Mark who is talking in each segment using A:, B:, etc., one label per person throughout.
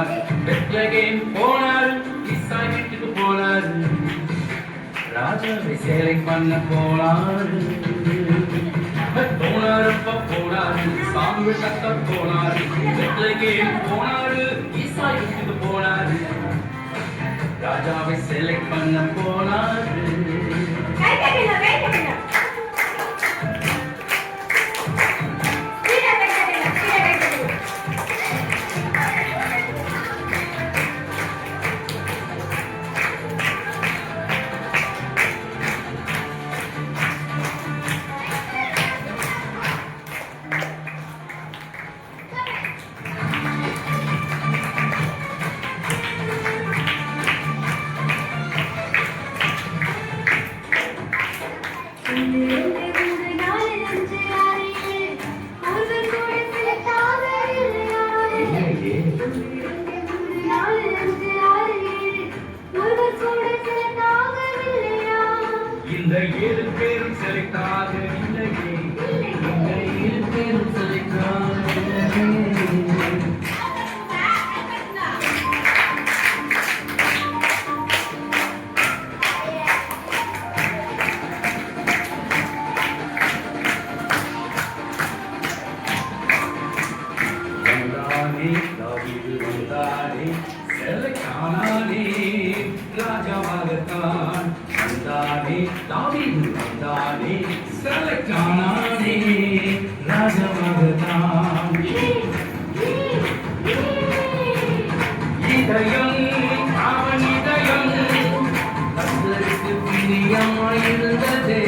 A: போனார், பெத்லகேம் போனார், ஈசாய் வீட்டுக்கு போனார், ராஜாவை சேலை பண்ண போனார். போனாரப்ப போனார், சாமுவேல் கத்த போனார், பெத்லகேம் போனார், ஈசாய் வீட்டுக்கு போனார், ராஜாவை சேலை பண்ண போனார். இந்த 7 பேரும் செலைத்தாக இல்லையே, இந்த 7 பேரும் செலைத்தாக ராஜாவாகத்தான் வந்தானே, தாவீது வந்தானே, செலக்டானானே, ராஜாவாகத்தான். இதயம் அவன் இதயம் கர்த்தருக்கு பிரியமாயிருந்ததே,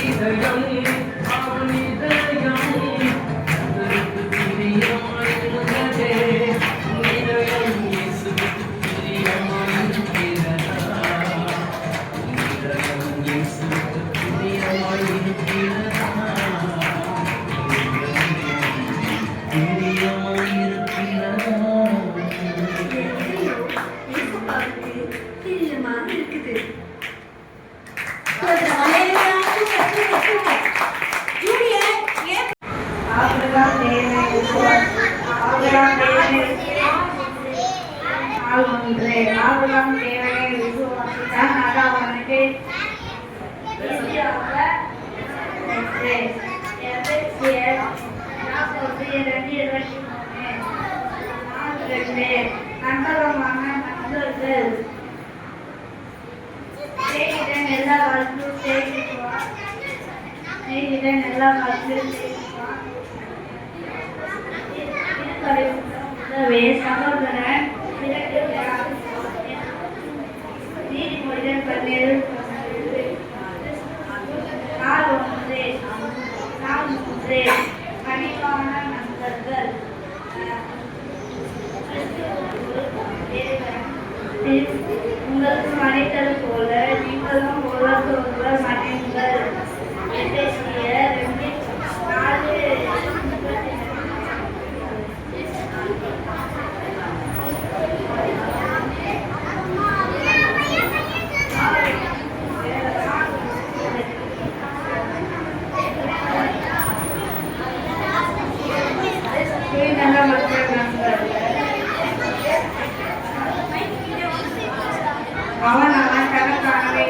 A: இதயம் அவன் இதயம் கர்த்தருக்கு பிரியமாயிருந்ததே, இதயம் இயேசுவுக்கு
B: சகோதரன் நீதிமொழிகள் 17 கனிவான நண்பர்கள். உங்களுக்கு மன்னித்தது போல நீங்களும் ஒருவர் மன்னியுங்கள். எபேசியர் 4:22. அவன் தனக்காகவே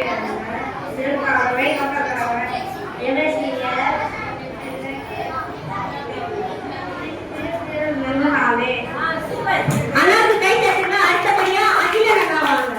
B: சிறுக்காகவே மக்களுக்காக எதை செய்ய நாளே அண்ணாவுக்கு கை தட்டுங்க. அடுத்தபடியா அகில ரங்காவாங்க.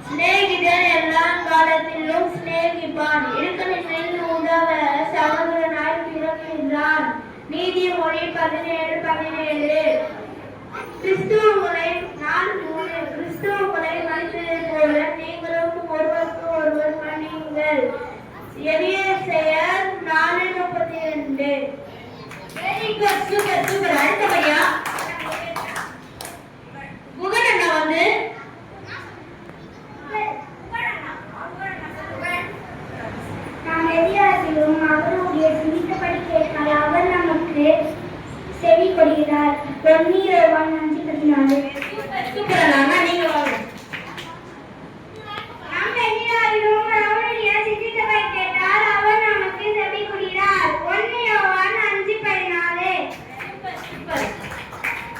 B: சிநேகிதன் எல்லா காலத்திலும் சிநேகிப்பான். இருக்கனில் உதவ சகோதரனாய் பிறக்கின்றான். நீதிமொழி 17:17. கிறிஸ்துவங்களை மதித்தது போல நீங்களும் ஒருவருக்கு ஒருவர் மன்னியுங்கள். எபிரேயர் 4:32. Very good, super super. அடுத்தபடியா முகன் அண்ணா வந்து சொன்னதே செவி கொள்கிறார். பொன்னியவான் 5:14.
C: நீங்க வாங்க.
B: நாம் எண்ணினாரிலும் அவருடைய சிற்றிதவை கேட்டார். அவர் நமக்கு செவி கொள்கிறார். பொன்னியவான் 5:14.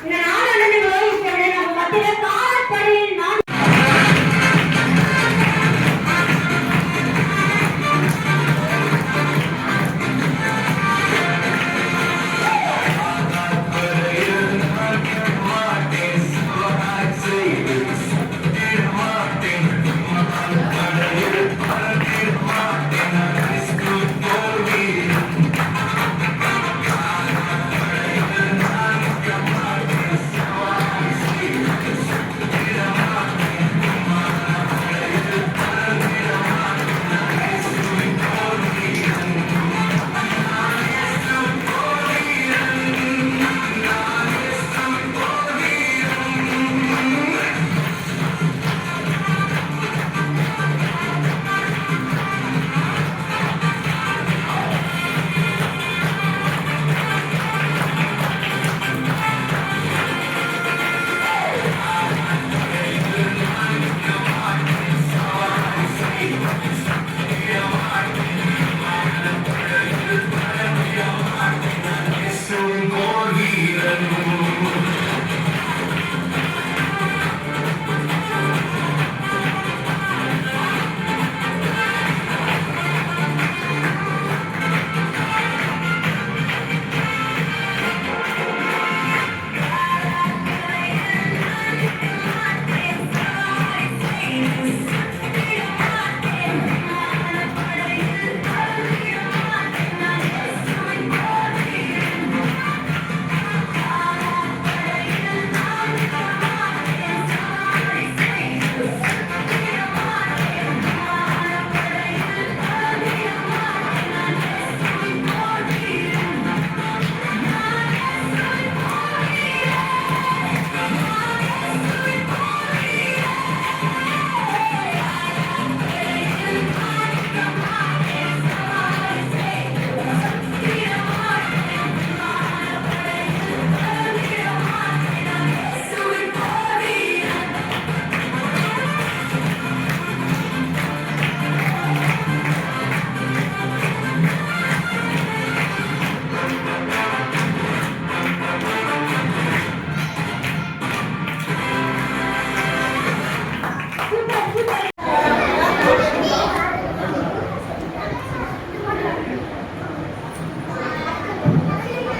C: இந்த நாலு இப்பொழுது நம்ம மத்தியில காலப்படியில் நான்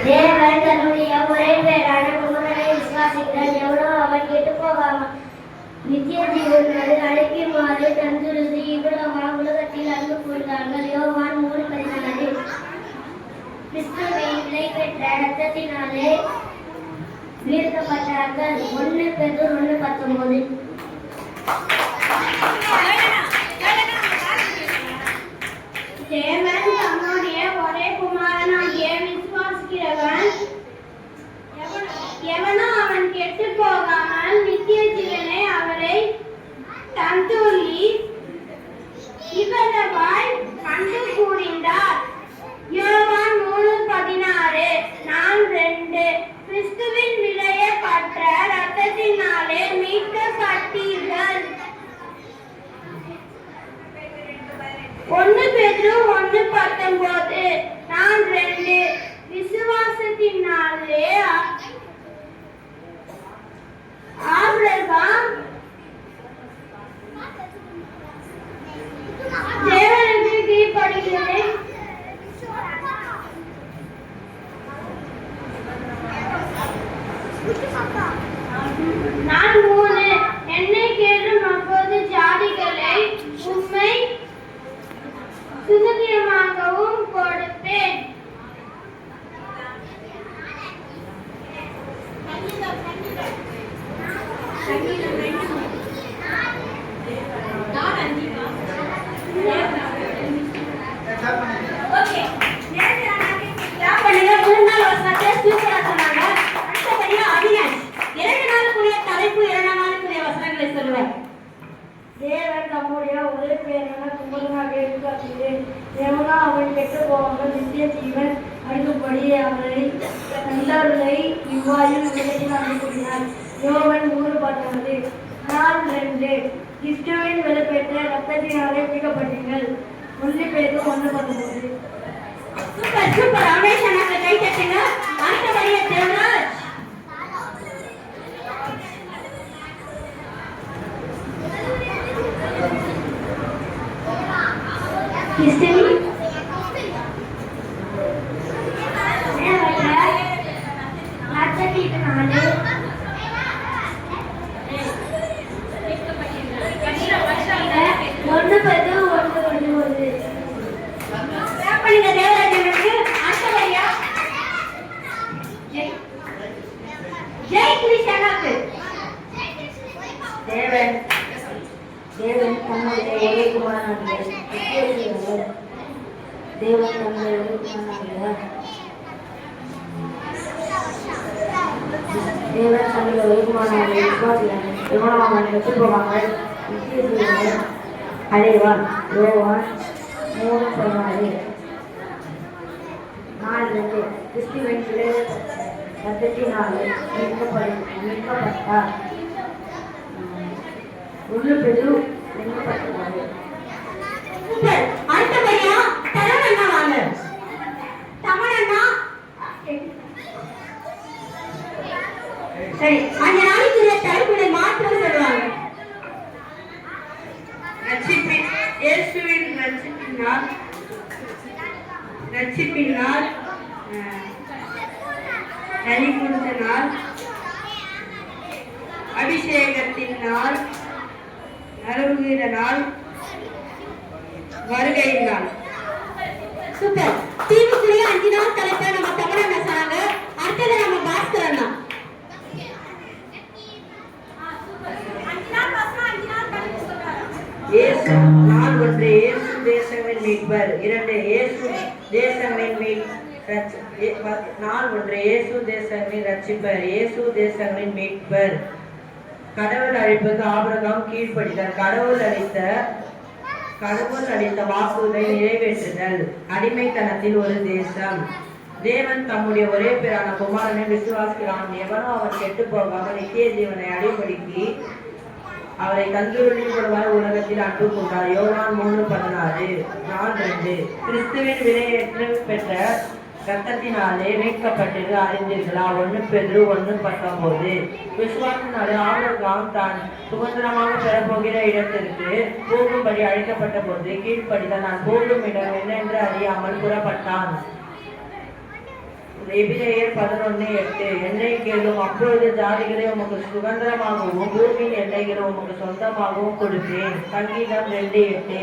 B: தேவன் தன்னுடைய ஒரே பேரான குமாரனை விசுவாசிக்கிறார். எவனோ அவன் கெட்டுப் போகாமல் நித்திய ஜீவனை அழைக்குமாறு தந்துள்ளது. இவ்வளவாக உலகத்தில் அன்பு கூர்ந்தார்கள். யோவான் 3:14. கிறிஸ்துவின் விலை பெற்ற இரத்தத்தினாலே மீட்கப்பட்டார்கள். 1 பேதுரு 1:19. தேவன் தன்னுடைய ஒரே குமாரனாகிய விசுவாசிக்கிறவன் எவனோ அவன் கெட்டுப் போகாமல் நித்திய ஜீவனை அவரை தந்துள்ளி இவ்வளவாய் அன்பு கூர்ந்தார். யோவான் 3:16. நான் 2. கிறிஸ்துவின் விலையேறப்பட்ட இரத்தத்தினாலே மீட்கப்பட்டீர்கள். 1 பேதுரு 1:19. நான் 2. விசுவாசத்தினாலே ஆபிரகாம் தேவனுக்கு கீழ்ப்படிகிறது. நான் 3. என்னை கேளும் அப்போது ஜாதிகளை உம்மை சுதந்திரமாகவும் கொடுப்பேன். தேவன் தம்முடைய ஒரே பேரான குமாரனாக விசுவாசிக்கிறேன். எவனோ அவன் கெட்டுப் போகாமல் நித்திய ஜீவன்
C: அடுத்தபடி அவரை கண்டவர்களை இவ்வாறு உலகத்தில் அனுப்பினார். யோவான் 3:19. நாள் 2. கிறிஸ்துவின் வெளிப்பெற்ற ரத்தத்தினாலே மீட்கப்பட்டீர்கள். 1 பேதுரு 1:19. சூப்பர் சூப்பர் ரமேஷ் அண்ணாக்கு கை தட்டுங்க. அடுத்தபடியா தேவராஜ்.
B: கிறிஸ்துவின் ரத்தத்தினாலே ஒன்று பத்து ஒன்று ஒன்று ஒன்று.
C: பண்ணுங்க தேவராஜனுக்கு. அடுத்தபடியா ஜெய் கிருஷ்ணாக்கு.
B: தேவன் தம்முடைய ஒரே குமாரனாகிய தேவன் தம்முடைய ஒரே குமாரனாகிய விசுவாசிகள் எவனமாக பெற்றுப் போவாமல் அடைவான். யோவான் 3:16. 4. கிறிஸ்துவின் ரத்தத்தினாலே மீட்கப்பட்டார். 1 பேதுரு 1:16.
C: சூப்பர். அடுத்தபடியா தரவண்ணா வாங்க. தமனண்ணா. சரி, அந்த நாளைக்குரிய தலைப்புடைய மாற்றம் சொல்லுவாங்க.
D: இயேசுவின் ரட்சிப்பினால் கனி கொடுத்த நாள், அபிஷேகத்தின் நாள், நறுவுகிற நாள், வருகையின் நாள்.
C: சூப்பர். தீவுக்குரிய 5 நாள் தலைப்பை நம்ம தமனண்ணா சொன்னாங்க. அடுத்தது நம்ம பாஸ்கர் அண்ணா.
D: இயேசு நாள் 1. இயேசு தேசங்களின் மீட்பர். 2. இயேசு தேசங்களின் நாள் 1. இயேசு தேசங்களின் ரட்சிப்பர். இயேசு தேசங்களின் மீட்பர். கடவுள் அழைப்புக்கு ஆபிரகாம் கீழ்ப்படிந்தார். கடவுள் அளித்த வாக்குறுதியை நிறைவேற்றுதல். அடிமைத்தனத்தில் ஒரு தேசம். தேவன் தம்முடைய ஒரே பேரான குமாரனை விசுவாசிக்கிறான். எவனோ அவன் கெட்டு போகாமல் நித்திய ஜீவனை அடிபடுத்தி அவரை கல்லூரில் ஒருவர் உலகத்தில் அன்பு கொண்டார். யோவான் 3:16. 4. கிறிஸ்துவின் விலையேற்று பெற்ற ரத்தத்தினாலே மீட்கப்பட்டது அறிந்தீர்களா? 1 பேதுரு 1:19. விசுவாசத்தினாலே ஆபிரகாம் தான் சுதந்திரமாக பெறப்போகிற இடத்திற்கு போகும்படி அழைக்கப்பட்ட போது கீழ்ப்படிதான். நான் போகும் இடம் என்னென்று அறியாமல் புறப்பட்டான். எபிரேயர் 11:8. என்னை கேளும், அப்பொழுது ஜாதிகளை உமக்கு சுதந்திரமாகவும் பூமியின் எல்லைகளை உமக்கு சொந்தமாகவும் கொடுப்பேன். சங்கீதம் 2:8.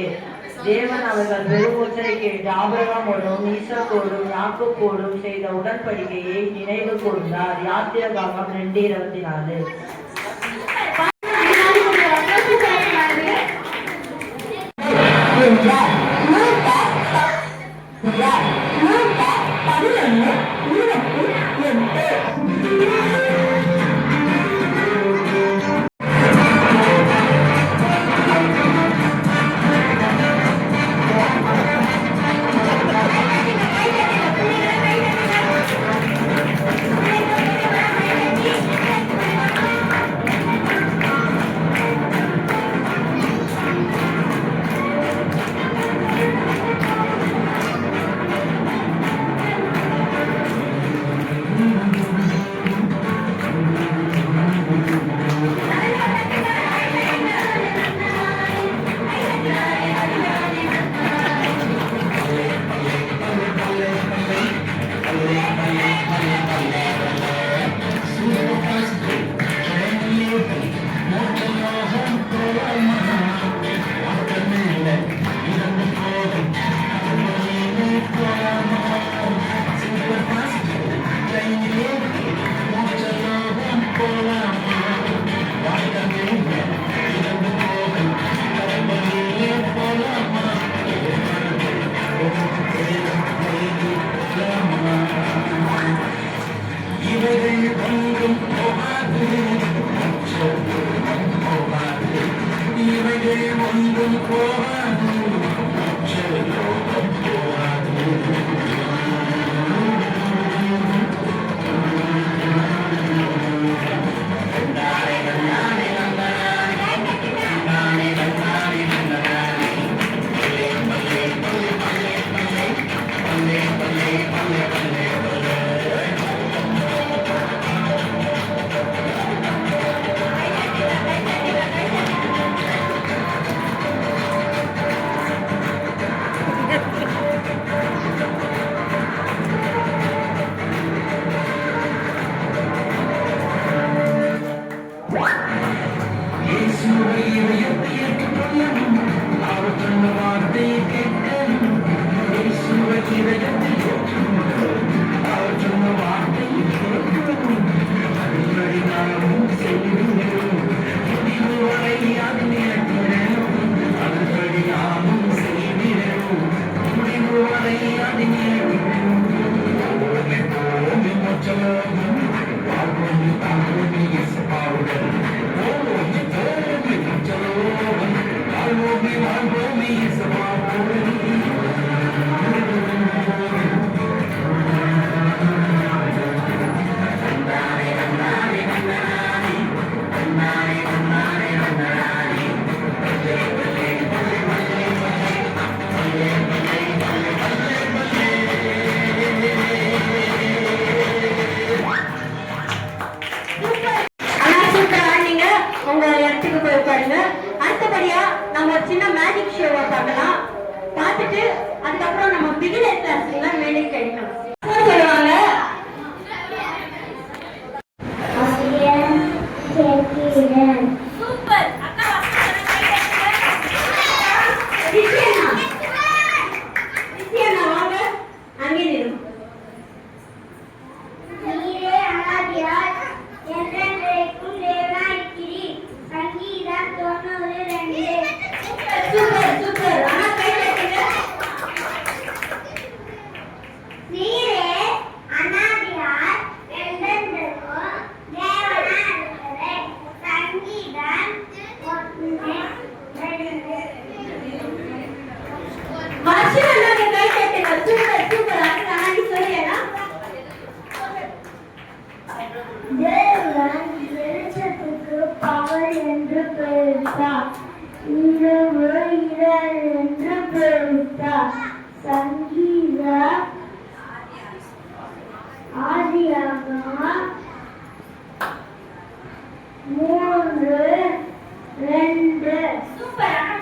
D: தேவன் அவர்கள் பெருமூச்சை கேட்டு ஆபிரகாமோடும் ஈசாக்கோடும் யாக்கோபோடும் செய்த உடன்படிக்கையை நினைவு கூர்ந்தார். யாத்திராகமம் 2:24.
E: Thank you.
A: வாழ்வோமே இயேசுவா போற்றி.
C: ஆனா சூப்பரா ஆடினீங்க. உங்க இடத்துக்கு போய் உட்காருங்க. அடுத்தபடியா நம்ம ஒரு சின்ன மேஜிக் ஷோவை பார்க்கலாம். பார்த்துட்டு அதுக்கப்புறம் நம்ம பிகினர் கிளாஸ்ல மேலே கிடைக்கலாம் சொல்லுவாங்க.
B: ஆசிரியர் கேட்கிறேன்.
C: நிச்சயமா வாங்க அங்கே நிறும்.
B: நீரே அனாதியாய் என்றென்றைக்கும் தேவனாயிருக்கிறீர். சங்கீதம் 92.
C: Super super. ஆனா கை தட்டுங்க.
B: நீரே அனாதியாய் என்றென்றைக்கும் தேவனாயிருக்கிறீர். சங்கீதம் 1:2.
C: ஹர்ஷன் அண்ணாக்கு கை தட்டுங்க. Super super. அடுத்து அண்ணா சொல்லியா?
B: தேவன் வெளிச்சத்துக்கு பகல் என்று பெயரிட்டார். இரவு இரவு என்று பெயரிட்டார். சங்கீதம் ஆதியாகமம் 3:2.
C: சூப்பர்.